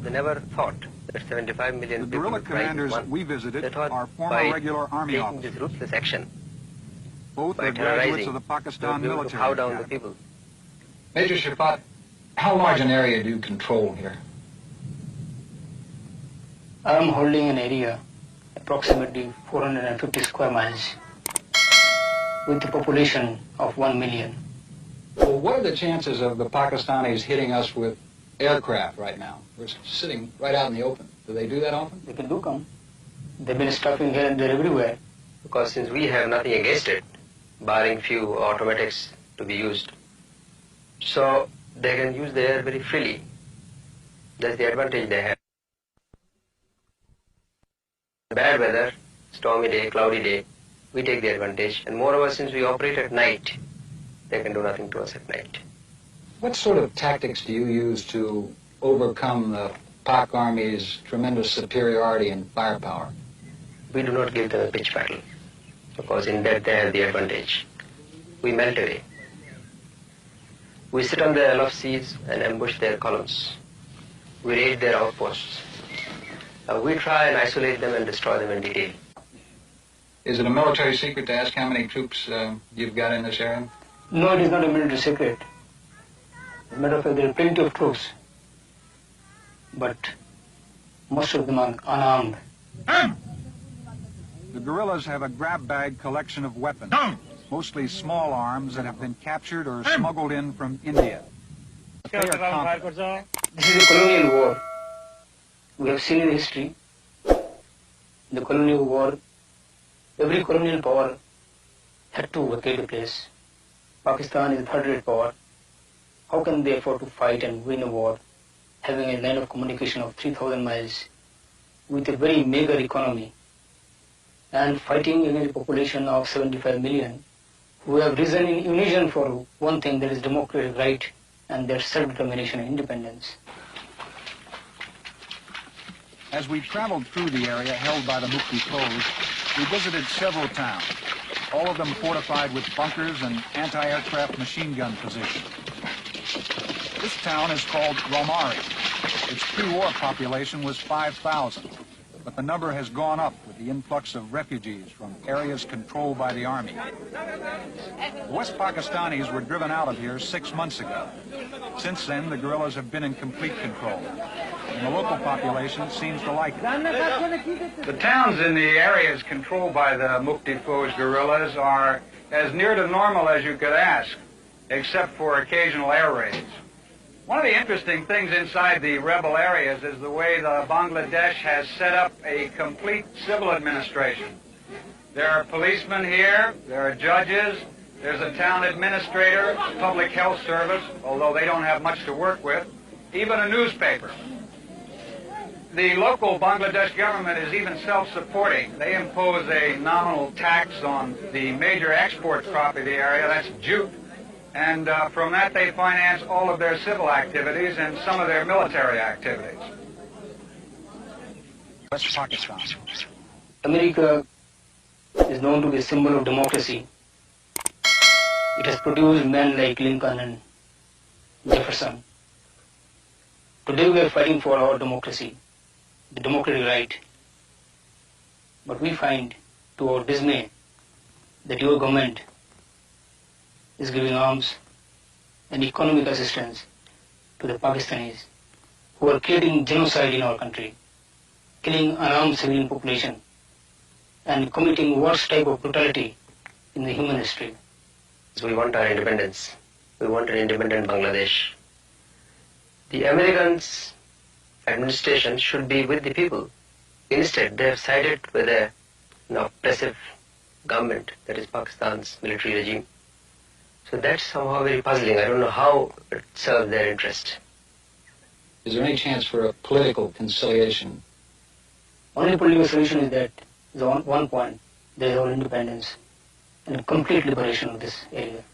They never thought that 75 million people would rise in one. We visited are former regular army officers. Taking this ruthless action, both are graduates of the Pakistan military. How down the people. Major Shapat, how large an area do you control here? I am holding an area approximately 450 square miles with a population of 1 million. Well, what are the chances of the Pakistanis hitting us with aircraft right now? We're sitting right out in the open. Do they do that often? They can do come. They've been stopping here and there everywhere. Because since we have nothing against it, barring few automatics to be used, so they can use the air very freely. That's the advantage they have. Bad weather, stormy day, cloudy day, we take the advantage. And moreover, since we operate at night, they can do nothing to us at night. What sort of tactics do you use to overcome the Pak Army's tremendous superiority in firepower? We do not give them a pitch battle, because in that they have the advantage. We melt away. We sit on the LFCs and ambush their columns. We raid their outposts. We try and isolate them and destroy them in detail. Is it a military secret to ask how many troops you've got in this area? No, it is not a military secret. As a matter of fact, there are plenty of troops, but most of them are unarmed. The guerrillas have a grab bag collection of weapons, mostly small arms that have been captured or smuggled in from India. But they are confident. This is a colonial war. We have seen in history, the colonial war, every colonial power had to vacate a place. Pakistan is a third-rate power. How can they afford to fight and win a war, having a line of communication of 3,000 miles with a very meager economy, and fighting against a population of 75 million who have risen in unison for one thing, that is democratic right and their self-determination and independence. As we traveled through the area held by the Mukti foes, we visited several towns, all of them fortified with bunkers and anti-aircraft machine gun positions. This town is called Romari. Its pre-war population was 5,000, but the number has gone up with the influx of refugees from areas controlled by the army. The West Pakistanis were driven out of here 6 months ago. Since then, the guerrillas have been in complete control, and the local population seems to like it. The towns in the areas controlled by the Mukti foes guerrillas are as near to normal as you could ask, except for occasional air raids. One of the interesting things inside the rebel areas is the way the Bangladesh has set up a complete civil administration. There are policemen here, there are judges, there's a town administrator, public health service, although they don't have much to work with, even a newspaper. The local Bangladesh government is even self-supporting. They impose a nominal tax on the major export crop of the area, that's jute. And from that they finance all of their civil activities and some of their military activities. West Pakistan. America is known to be a symbol of democracy. It has produced men like Lincoln and Jefferson. Today we are fighting for our democracy, the democratic right. But we find, to our dismay, that your government is giving arms and economic assistance to the Pakistanis who are creating genocide in our country, killing unarmed civilian population and committing worst type of brutality in the human history. So we want our independence. We want an independent Bangladesh. The Americans' administration should be with the people. Instead, they have sided with an oppressive government, that is Pakistan's military regime. So that's somehow very puzzling. I don't know how it serves their interest. Is there any chance for a political conciliation? Only political solution is that, one point, there is our independence and complete liberation of this area.